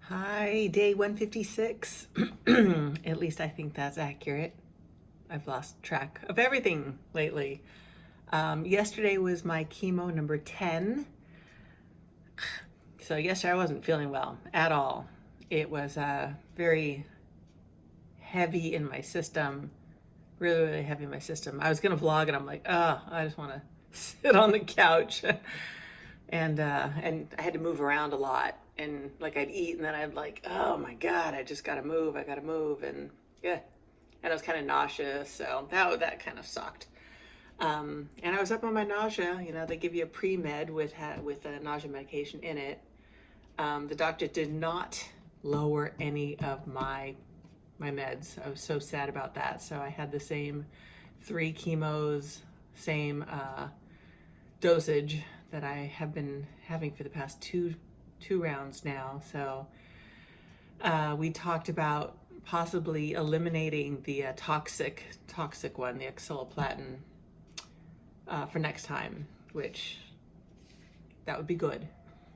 Hi, day 156. At least I think that's accurate. I've lost track of everything lately. Yesterday was my chemo number 10. So, yesterday I wasn't feeling well at all. It was very heavy in my system, really, really heavy in my system. I was going to vlog and I'm like, oh, I just want to sit on the couch. And I had to move around a lot, and like I'd eat and then I'd like, oh my god, I just gotta move, and yeah, and I was kind of nauseous, so that kind of sucked. And I was up on my nausea. They give you a pre-med with a nausea medication in it. The doctor did not lower any of my meds. I was so sad about that. So I had the same 3 chemos, same dosage that I have been having for the past two rounds now. So we talked about possibly eliminating the toxic one, the oxaliplatin, for next time, which that would be good.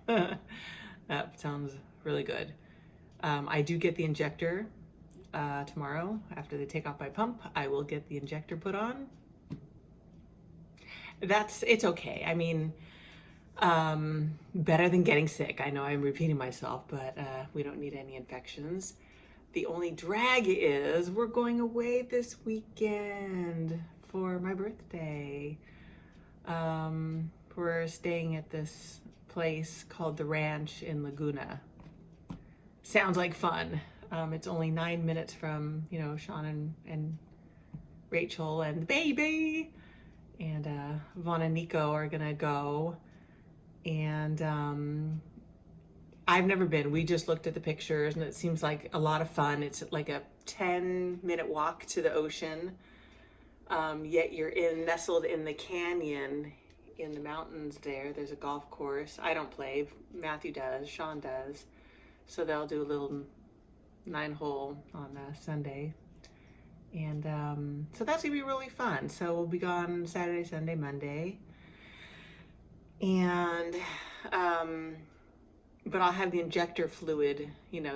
That sounds really good. I do get the injector tomorrow. After they take off my pump, I will get the injector put on. It's okay. I mean, better than getting sick. I know I'm repeating myself, but we don't need any infections. The only drag is we're going away this weekend for my birthday. We're staying at this place called The Ranch in Laguna. Sounds like fun. It's only 9 minutes from, Sean and Rachel and the baby. And Vaughn and Nico are gonna go. And I've never been. We just looked at the pictures and it seems like a lot of fun. It's like a 10-minute walk to the ocean. Yet you're nestled in the canyon in the mountains there. There's a golf course. I don't play. Matthew does. Sean does. So they'll do a little 9-hole on Sunday. And so that's going to be really fun. So we'll be gone Saturday, Sunday, Monday. And, but I'll have the injector fluid,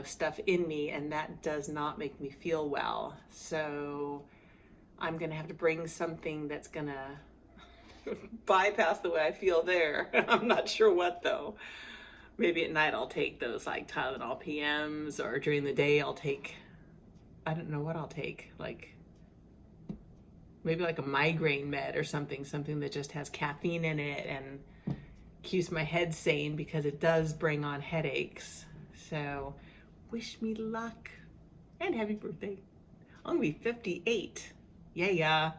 stuff in me, and that does not make me feel well. So I'm going to have to bring something that's going to bypass the way I feel there. I'm not sure what, though. Maybe at night I'll take those like Tylenol PMs, or during the day I'll take, I don't know what I'll take, like maybe like a migraine med or something that just has caffeine in it and keeps my head sane, because it does bring on headaches. So wish me luck and happy birthday. I'm gonna be 58. Yeah.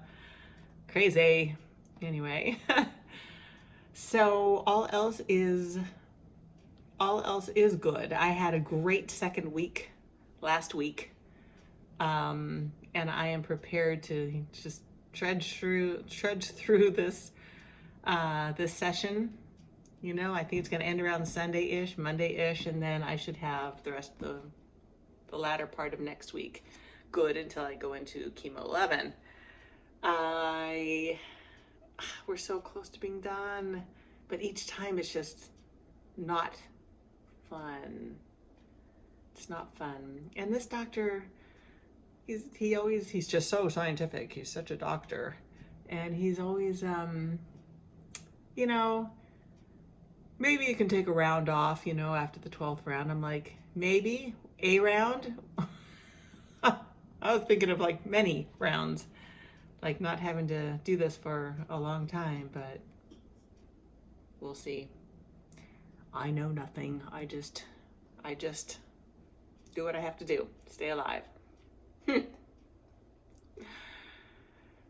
Crazy. Anyway. So all else is good. I had a great second week last week. And I am prepared to just trudge through this session. I think it's going to end around Sunday-ish, Monday-ish, and then I should have the rest of the latter part of next week good until I go into chemo 11. We're so close to being done, but each time it's just not fun. It's not fun. And this doctor, he's just so scientific. He's such a doctor. And he's always, maybe you can take a round off, after the 12th round. I'm like, maybe a round? I was thinking of like many rounds, like not having to do this for a long time, but we'll see. I know nothing. I just do what I have to do. Stay alive.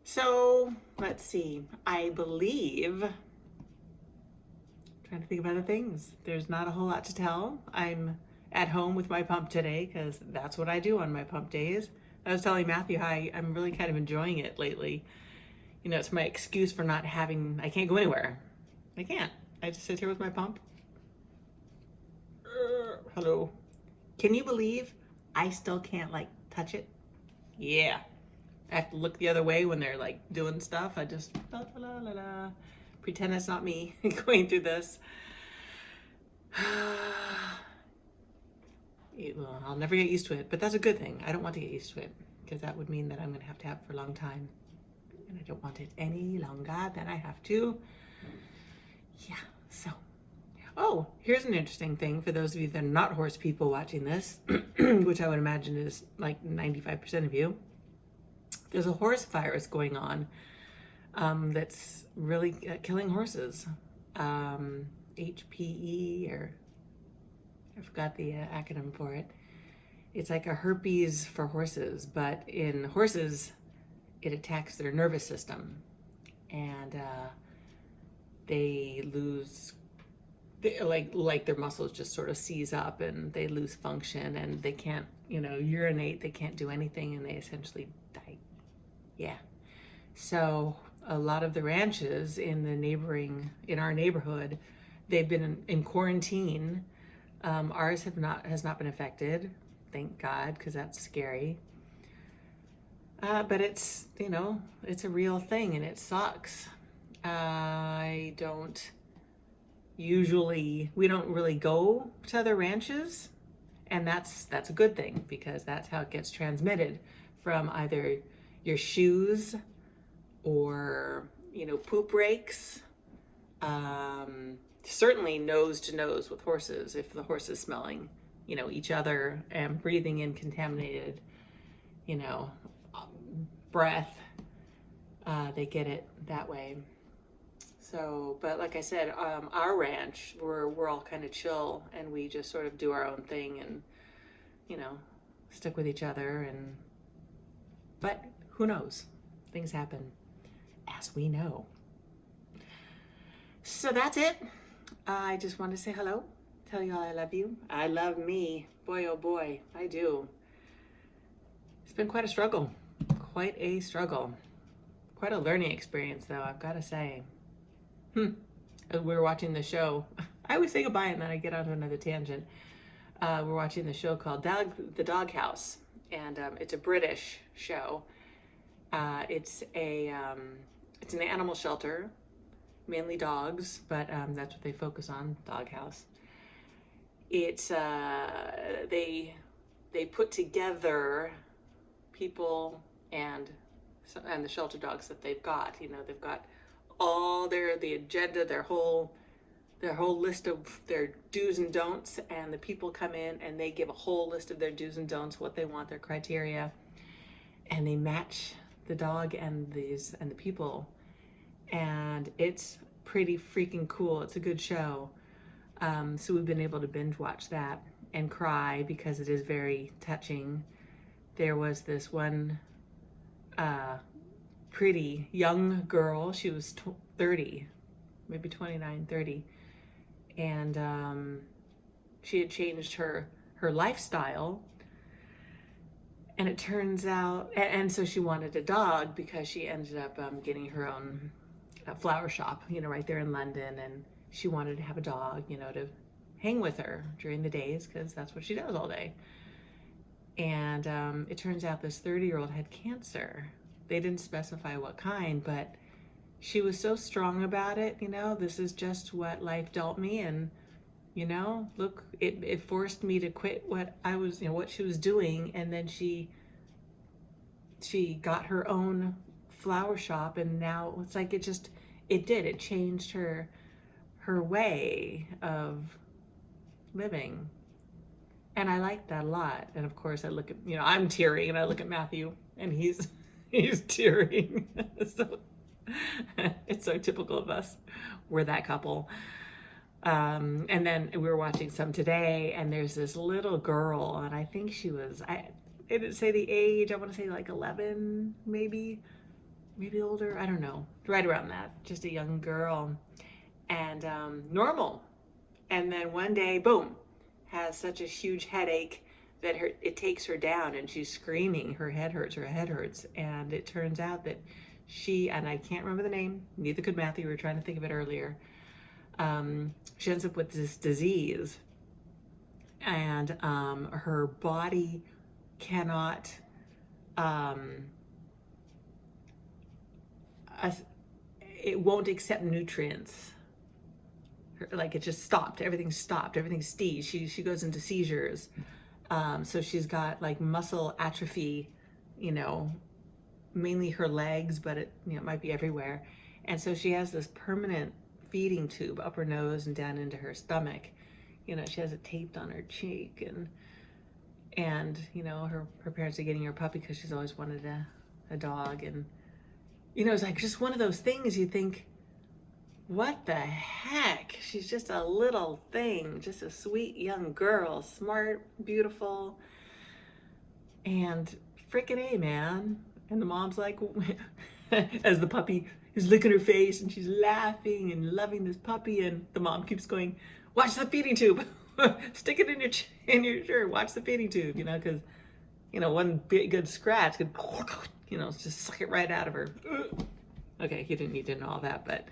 So let's see. I believe, trying to think of other things. There's not a whole lot to tell. I'm at home with my pump today because that's what I do on my pump days. I was telling Matthew how I'm really kind of enjoying it lately. It's my excuse for I can't go anywhere. I can't. I just sit here with my pump. Hello. Can you believe I still can't touch it? Yeah. I have to look the other way when they're doing stuff. I just pretend it's not me going through this. well, I'll never get used to it, but that's a good thing. I don't want to get used to it because that would mean that I'm going to have it for a long time. And I don't want it any longer than I have to. Yeah, so. Oh, here's an interesting thing for those of you that are not horse people watching this, which I would imagine is like 95% of you. There's a horse virus going on that's really killing horses. HPE, or I forgot the acronym for it. It's like a herpes for horses, but in horses, it attacks their nervous system, and they lose, like their muscles just sort of seize up, and they lose function, and they can't, urinate. They can't do anything, and they essentially die. Yeah. So a lot of the ranches in our neighborhood, they've been in quarantine. Ours has not been affected, thank God, because that's scary. But it's, it's a real thing, and it sucks. We don't really go to other ranches, and that's a good thing, because that's how it gets transmitted, from either your shoes or, poop rakes. Certainly nose to nose with horses, if the horse is smelling, each other and breathing in contaminated, breath, they get it that way. So, but like I said, our ranch, we're all kind of chill, and we just sort of do our own thing, and, stick with each other, but who knows? Things happen, as we know. So that's it. I just want to say hello, tell you all I love you. I love me. Boy, oh boy, I do. It's been quite a struggle. Quite a learning experience, though, I've got to say. As we were watching the show, I always say goodbye and then I get onto another tangent. We're watching the show called The Doghouse, and it's a British show. It's an animal shelter, mainly dogs, but that's what they focus on, Doghouse. It's they put together people and the shelter dogs that they've got. They've got all the agenda, their whole list of their do's and don'ts, and the people come in and they give a whole list of their do's and don'ts, what they want, their criteria, and they match the dog and the people, and it's pretty freaking cool. It's a good show. So we've been able to binge watch that and cry because it is very touching. There was this one pretty young girl. She was 30, maybe 29, 30. And she had changed her lifestyle. And it turns out, and so she wanted a dog because she ended up getting her own flower shop, right there in London. And she wanted to have a dog, to hang with her during the days, because that's what she does all day. And it turns out this 30-year-old had cancer. They didn't specify what kind, but she was so strong about it. This is just what life dealt me. And, look, it forced me to quit what I was, what she was doing. And then she got her own flower shop. And now it's like, it changed her way of living. And I like that a lot. And of course I look at, I'm tearing, and I look at Matthew and he's tearing. So it's so typical of us. We're that couple. And then we were watching some today, and there's this little girl, and I think she was, I didn't say the age, I want to say like 11, maybe older, I don't know, right around that, just a young girl, and normal. And then one day, boom, has such a huge headache that it takes her down, and she's screaming, her head hurts. And it turns out that she, and I can't remember the name, neither could Matthew, we were trying to think of it earlier, she ends up with this disease, and her body cannot it won't accept nutrients. Like, it just stopped. Everything stopped. Everything seized. She goes into seizures. So she's got like muscle atrophy, you know, mainly her legs, but it, you know, it might be everywhere. And so she has this permanent feeding tube up her nose and down into her stomach. You know, she has it taped on her cheek, and you know, her parents are getting her a puppy because she's always wanted a dog. And you know, it's like just one of those things you think, what the heck? She's just a little thing, just a sweet young girl, smart, beautiful, and freaking A, man. And the mom's like, as the puppy is licking her face and she's laughing and loving this puppy, and the mom keeps going, watch the feeding tube. Stick it in your shirt. Watch the feeding tube, you know, because, you know, one big good scratch could, you know, just suck it right out of her. Okay, he didn't need to know all that, but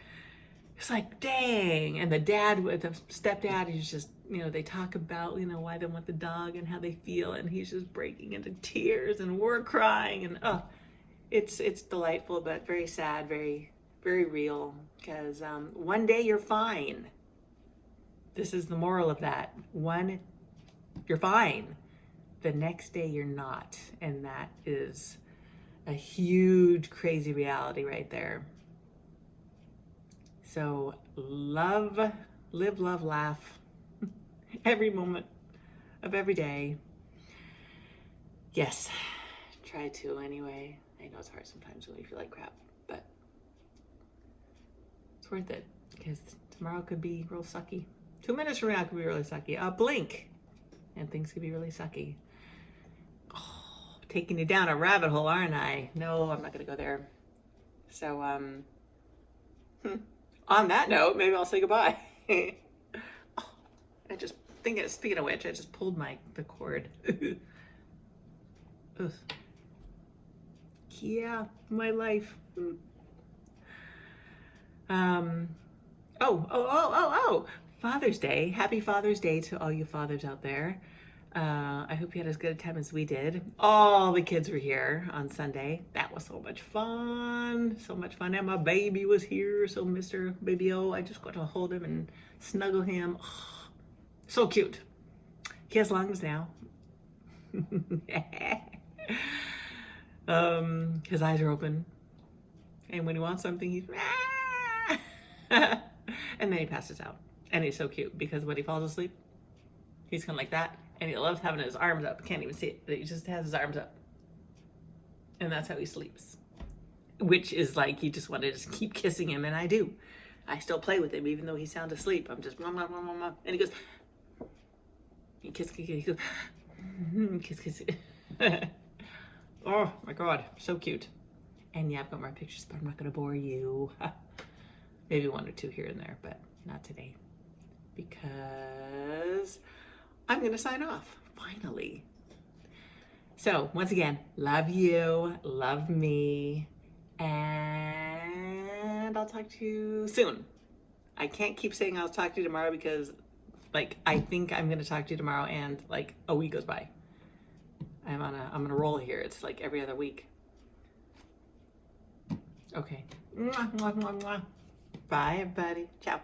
it's like, dang. And the dad with the stepdad, he's just, you know, they talk about, you know, why they want the dog and how they feel, and he's just breaking into tears and we're crying, and it's delightful, but very sad, very, very real, because one day you're fine. This is the moral of that. You're fine. The next day you're not. And that is a huge, crazy reality right there. So live, love, laugh every moment of every day. Yes, try to anyway. I know it's hard sometimes when you feel like crap, but it's worth it, because tomorrow could be real sucky. 2 minutes from now could be really sucky. Blink and things could be really sucky. Oh, taking you down a rabbit hole, aren't I? No, I'm not gonna go there. So on that note, maybe I'll say goodbye. Oh, speaking of which, I just pulled the cord. Yeah, my life. Oh. Father's Day. Happy Father's Day to all you fathers out there. I hope you had as good a time as we did. All the kids were here on Sunday. That was so much fun. So much fun. And my baby was here. So Mr. Baby O, I just got to hold him and snuggle him. Oh, so cute. He has lungs now. His eyes are open. And when he wants something, he's and then he passes out. And he's so cute, because when he falls asleep, he's kind of like that. And he loves having his arms up. Can't even see it. He just has his arms up. And that's how he sleeps. Which is like, you just want to just keep kissing him. And I do. I still play with him, even though he's sound asleep. I'm just, mom. And he goes, he goes, kiss. Oh my God, so cute. And yeah, I've got more pictures, but I'm not going to bore you. Maybe 1 or 2 here and there, but not today. Because I'm going to sign off, finally. So, once again, love you, love me, and I'll talk to you soon. I can't keep saying I'll talk to you tomorrow, because, like, I think I'm going to talk to you tomorrow, and, like, a week goes by. I'm on a roll here. It's like every other week. Okay. Mwah, mwah, mwah, mwah. Bye, everybody. Ciao.